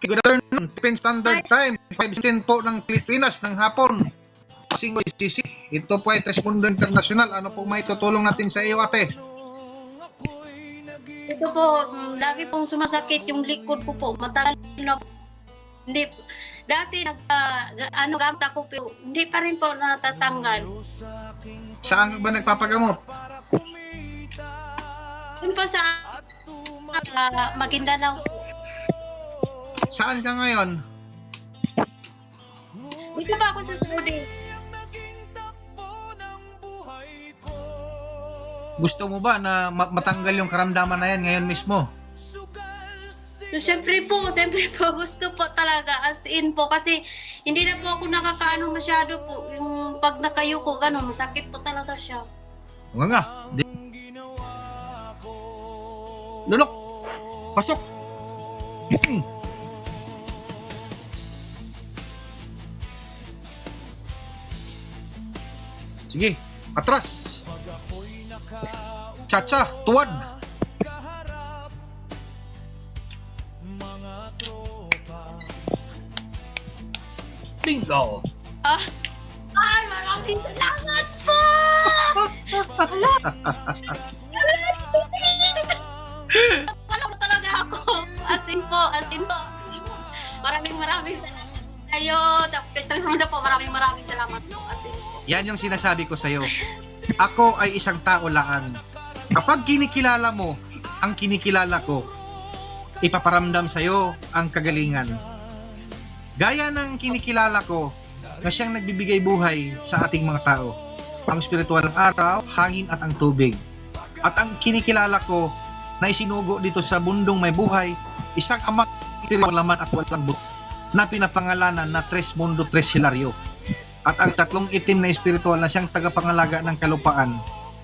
Good afternoon, Philippine Standard Time, 5:16 po ng Pilipinas ng hapon. Singo CC. Ito po ay Tresmundo International. Ano po may tutulong natin sa iyo, ate? Ito po, lagi pong sumasakit yung likod ko po. Matagal na po. Hindi, dati gamit ako pero hindi pa rin po natatanggal. Saan ka ba nagpapagamot? Yun po sa Maguindanao po. Saan ka ngayon? Dito pa ako sa Saudi. Gusto mo ba na matanggal yung karamdaman na yan ngayon mismo? So, siyempre po gusto po talaga as in po kasi hindi na po ako nakakaano masyado po. Yung pag nakayo ko, masakit po talaga siya. Nga. Lulok! Pasok! Sige, atras! Chacha, tuwad! Bingo! Ay, maraming salamat po! Wala po talaga ako. As in po. Maraming salamat sa'yo. Maraming salamat po. As in po. Yan yung sinasabi ko sa'yo. Ako ay isang tao laan. Kapag kinikilala mo ang kinikilala ko, ipaparamdam sa'yo ang kagalingan. Gaya ng kinikilala ko na siyang nagbibigay buhay sa ating mga tao. Ang spiritual ng araw, hangin at ang tubig. At ang kinikilala ko na isinugo dito sa bundong may buhay, isang amang laman at walang buto na pinapangalanan na Tresmundo Tres Hilario. At ang tatlong itim na espiritual na siyang tagapangalaga ng kalupaan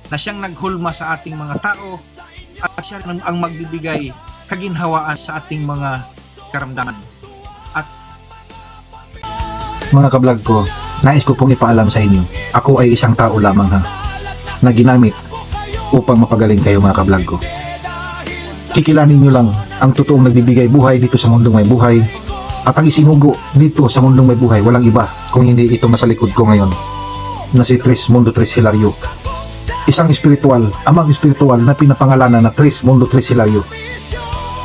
na siyang naghulma sa ating mga tao at siya ang magbibigay kaginhawaan sa ating mga karamdaman. At mga kablog ko, nais ko pong ipaalam sa inyo, ako ay isang tao lamang na ginamit upang mapagaling kayo mga kablog ko. Kikilanin nyo lang ang totoong nagbibigay buhay dito sa mundong may buhay at ang isinugo dito sa mundong may buhay, walang iba kung hindi ito nasa likod ko ngayon na si Tresmundo Tres Hilario. Isang espiritual, amang espiritual na pinapangalanan na Tresmundo Tres Hilario.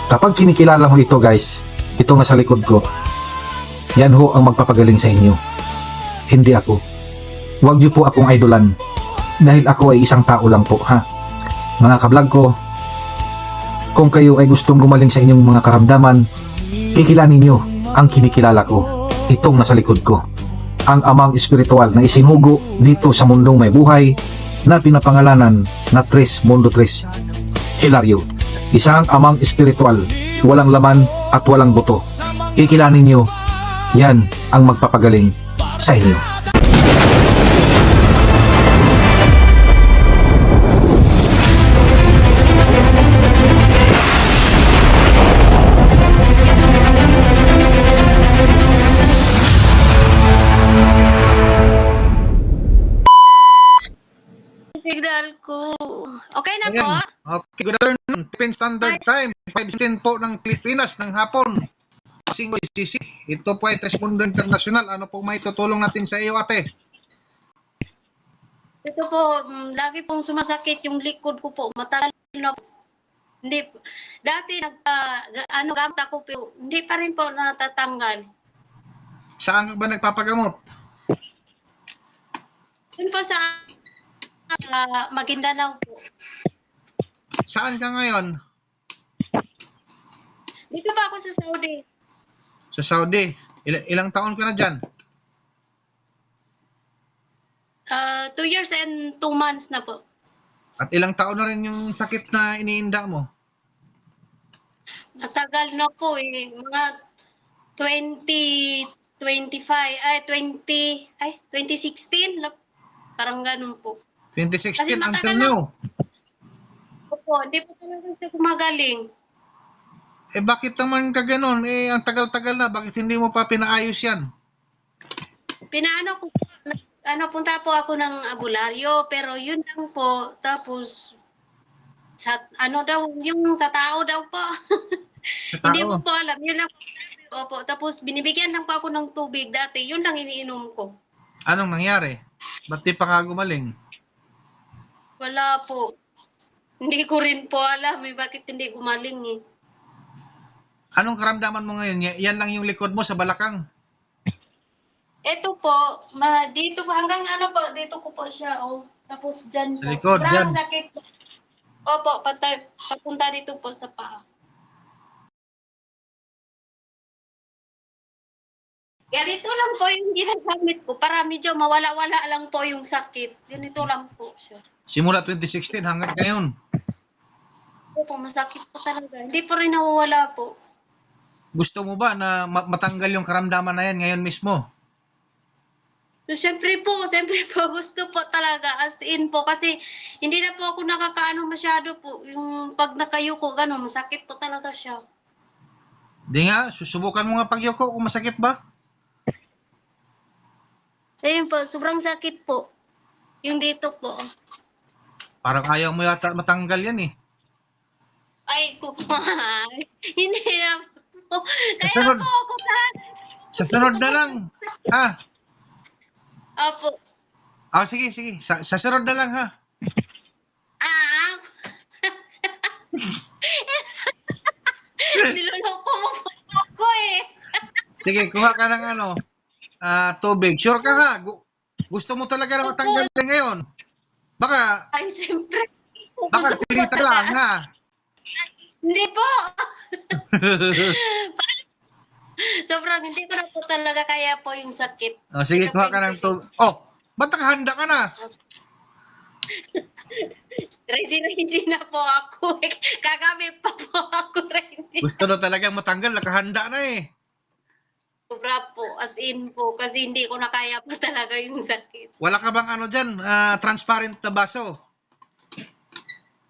Kapag kinikilala mo ito guys, ito nasa likod ko, yan ho ang magpapagaling sa inyo. Hindi ako. Huwag niyo po akong idolan dahil ako ay isang tao lang po ha. Mga kablog ko, kung kayo ay gustong gumaling sa inyong mga karamdaman, kikilanin niyo ang kinikilala ko. Itong nasa likod ko. Ang amang espiritual na isinugo dito sa mundong may buhay na pinapangalanan na Tresmundo Tres Hilario. Isang amang espiritual, walang laman at walang buto. Kikilanin niyo, yan ang magpapagaling sa inyo. Signal ko. Okay na po? ayan. Okay, good afternoon, Philippine Standard Time, 5:16 po ng Pilipinas ng hapon. Singo CC. Ito po ay Tresmundo International. Ano po may tutulong natin sa iyo, ate? Ito po, lagi pong sumasakit yung likod ko po. Matagal na po. Hindi, dati gamit ako pero hindi pa rin po natatanggal. Saan ka ba nagpapagamot? Yun po sa Maguindanao po. Saan ka ngayon? Dito pa ako sa Saudi. Sa Saudi. Ilang taon ka na dyan? 2 years and 2 months na po. At ilang taon na rin yung sakit na iniinda mo? Matagal na po eh. Mga 2016. Parang ganun po. 2016 Kasi matagal until now. Opo, hindi po talaga siya kumagaling. Eh bakit naman ka ganun? Eh ang tagal-tagal na, bakit hindi mo pa pinaayos yan? Pinaano ko, punta po ako ng albularyo, pero yun lang po. Tapos, sa ano daw, yung sa tao daw po. Sa Hindi tao. ko po alam. Yun lang, Opo, tapos binibigyan lang po ako ng tubig dati. Yun lang iniinom ko. Anong nangyari? Ba't di pa ka gumaling? Wala po. Hindi ko rin po alam bakit hindi gumaling eh. Anong karamdaman mo ngayon? Yan lang yung likod mo sa balakang. Ito po, dito po, hanggang ano po, dito ko po siya, oh. Tapos dyan Sa po. likod, Sobrang dyan. sakit po. Opo, papunta dito po sa paa. Ganito lang po yung ginagamit ko para medyo mawala-wala lang po yung sakit. Ganito lang po siya. Simula 2016 hanggang ngayon. Opo, masakit po talaga. Hindi po rin nawawala po. Gusto mo ba na matanggal yung karamdaman na yan ngayon mismo? So, siyempre po gusto po talaga as in po kasi hindi na po ako nakakaano masyado po. Yung pag nakayo ko, gano'n, masakit po talaga siya. Di nga, susubukan mo nga pagyuko kung masakit ba? Ayun po, sobrang sakit po. Yung dito po. Parang ayaw mo yata matanggal yan eh. Ay, kumay. Hindi na po. Kaya sunod. po ako Sa sunod na lang. Ha? Opo. Sige. Sa sunod na lang ha. Ah! Niloloko mo po ako eh. Sige, kuha ka ng tubig. Sure ka ha? Gusto mo talaga na matanggal yan ngayon? Baka Ay, siyempre. pilita lang ha. Hindi po. Sobrang hindi ko na po talaga kaya po yung sakit. Sige, kuha ka ng tubig. Ba't nakahanda ka na? Ready na po ako. Gagamit pa po ako ready. Gusto na talagang matanggal, nakahanda na eh. Sobra po, as in po, kasi hindi ko na kaya po talaga yung sakit. Wala ka bang dyan, transparent na baso?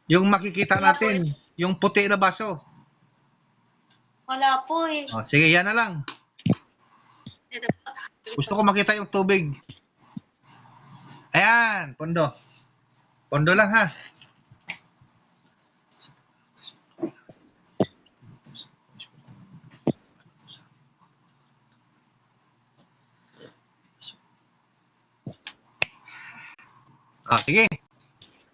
Yung makikita natin, yung puti na baso. Wala po eh. Sige, yan na lang. Ito po. Gusto ko makita yung tubig. Ayan, pondo. Pondo lang ha. Sige.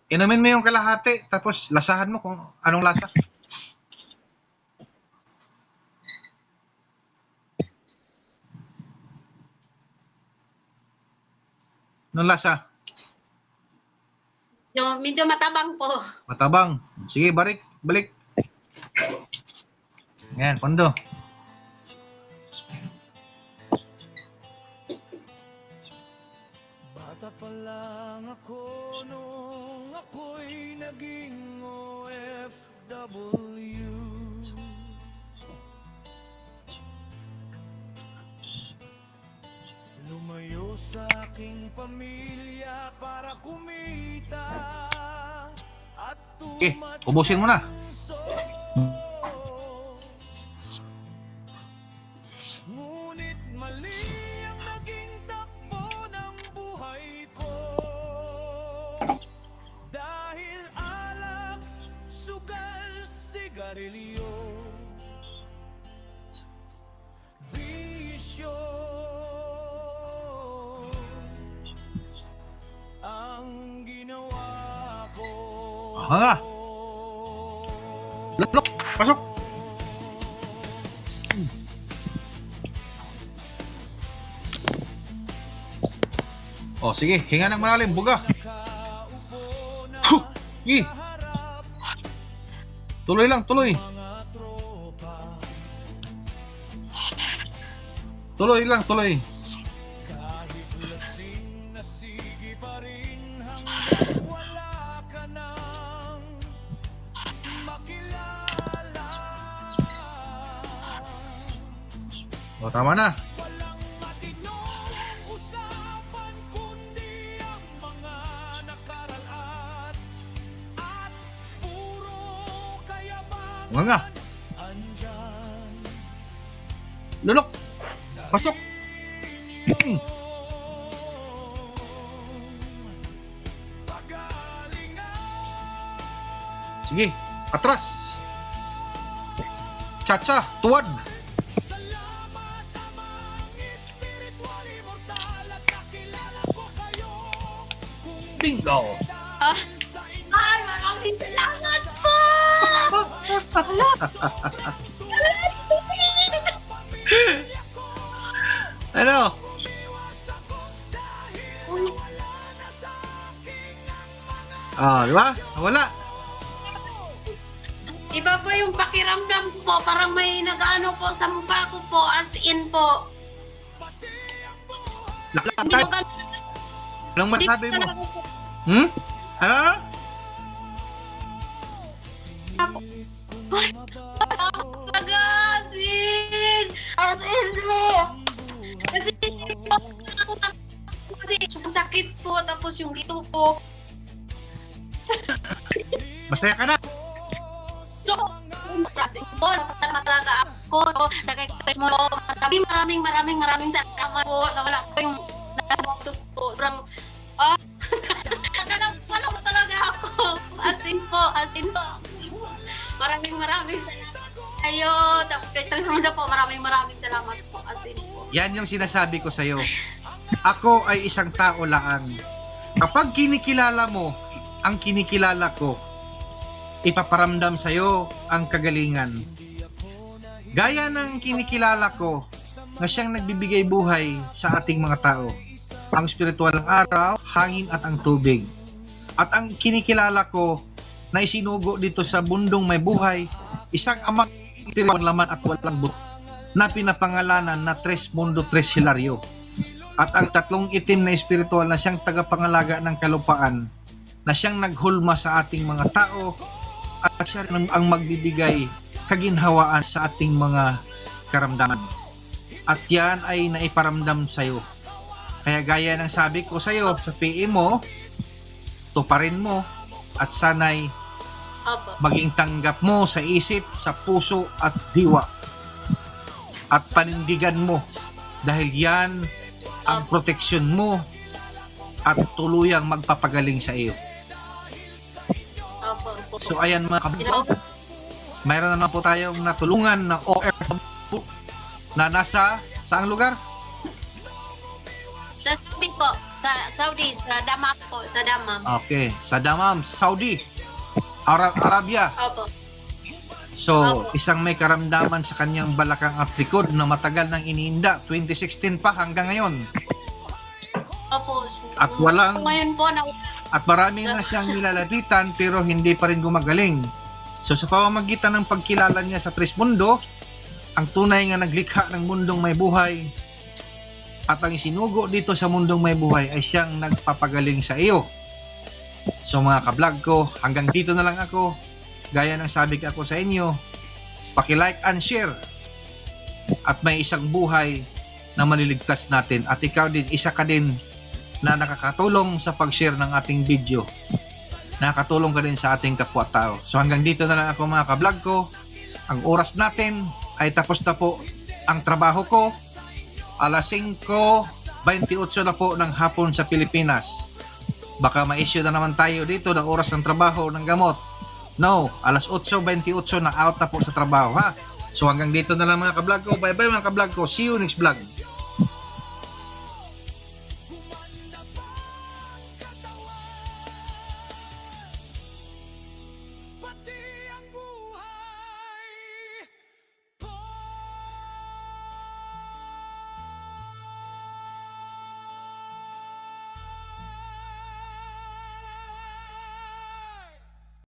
Inumin mo yung kalahati, tapos lasahan mo kung anong lasa. Anong lasa? Medyo matabang po. Matabang. Sige, balik. Ayan, pondo. Bata pa lang ako nung ako'y naging OFW. Lumayo sa aking pamilya para kumita at Okay, ubusin mo na. ngunit mali ang naging takbo ng buhay ko. Dahil alak, sugal, sigarilyo, bisyo ang ginawa ko. Aha. Lok, pasok. Sige, hinga ng malalim, buga. Huh! Tuloy lang, tuloy. Tuloy lang, tuloy. Kahit lasing na sige pa rin hanggang wala ka nang makilala. Tama na. Walang matinong usapan kundi ang mga nakaraan at puro kayabangan Nga. andyan. Lulok. Pasok. Sige, atras. Chacha, tuwad. Bingo! Ay, maraming salamat po! Ano? Di ba? Wala. Iba po yung pakiramdam ko po. Parang may nag-ano po sa mukha ko po. As in po. Lakad Hindi tayo. ko ganun. Anong masabi mo? Talaga po. Hmm? Ano? Talaga, as in. As in po. Kasi sakit po. Tapos yung dito po. Masaya ka na? So, kasi po, salamat talaga ako. So, sa kay Chris mo, maraming salamat po. Nawala po yung nanonood po. Sobrang, nagkanaw po talaga ako. As in po. Maraming salamat kayo. Tapos kay Chris mo po, maraming salamat po. As in po. Yan yung sinasabi ko sa'yo. Ako ay isang tao lang. Kapag kinikilala mo ang kinikilala ko, ipaparamdam sa'yo ang kagalingan. Gaya ng kinikilala ko na siyang nagbibigay buhay sa ating mga tao. Ang spiritual ng araw, hangin at ang tubig. At ang kinikilala ko na isinugo dito sa bundong may buhay, isang amang spiritual laman at walang buto na pinapangalanan na Tres Mundo Tres Hilario. At ang tatlong itim na espiritual na siyang tagapangalaga ng kalupaan, na siyang naghulma sa ating mga tao, at siya rin ang magbibigay kaginhawaan sa ating mga karamdaman. At yan ay naiparamdam sa iyo. Kaya gaya ng sabi ko sa iyo sa PE mo, tuparin mo at sanay Opo. maging tanggap mo sa isip, sa puso at diwa. At panindigan mo dahil yan ang proteksyon mo at tuluyang magpapagaling sa iyo. Opo. So ayan mga kablo, mayroon naman po tayong natulungan na OFW na nasa saang lugar? Sa Saudi po, sa Saudi, sa Damam po, sa Damam. Okay, sa Damam, Saudi, Arabia. Opo. So, Opo. isang may karamdaman sa kanyang balakang aplikod na matagal nang iniinda, 2016 pa hanggang ngayon. Opo. At walang- Ngayon po, At maraming na siyang nilalapitan pero hindi pa rin gumagaling. So sa pamamagitan ng pagkilala niya sa Tres Mundo, ang tunay nga naglikha ng mundong may buhay at ang isinugo dito sa mundong may buhay ay siyang nagpapagaling sa iyo. So mga kablog ko, hanggang dito na lang ako. Gaya ng sabi ko sa inyo, paki-like and share. At may isang buhay na maliligtas natin. At ikaw din, isa ka din na nakakatulong sa pag-share ng ating video. Nakakatulong ka din sa ating kapwa-tao. So hanggang dito na lang ako mga kablog ko. Ang oras natin ay tapos na po ang trabaho ko. Alas 5:28 na po ng hapon sa Pilipinas. Baka ma-issue na naman tayo dito ng oras ng trabaho ng gamot. No, alas 8:28 na out na po sa trabaho ha. So hanggang dito na lang mga kablog ko. Bye bye mga kablog ko. See you next vlog.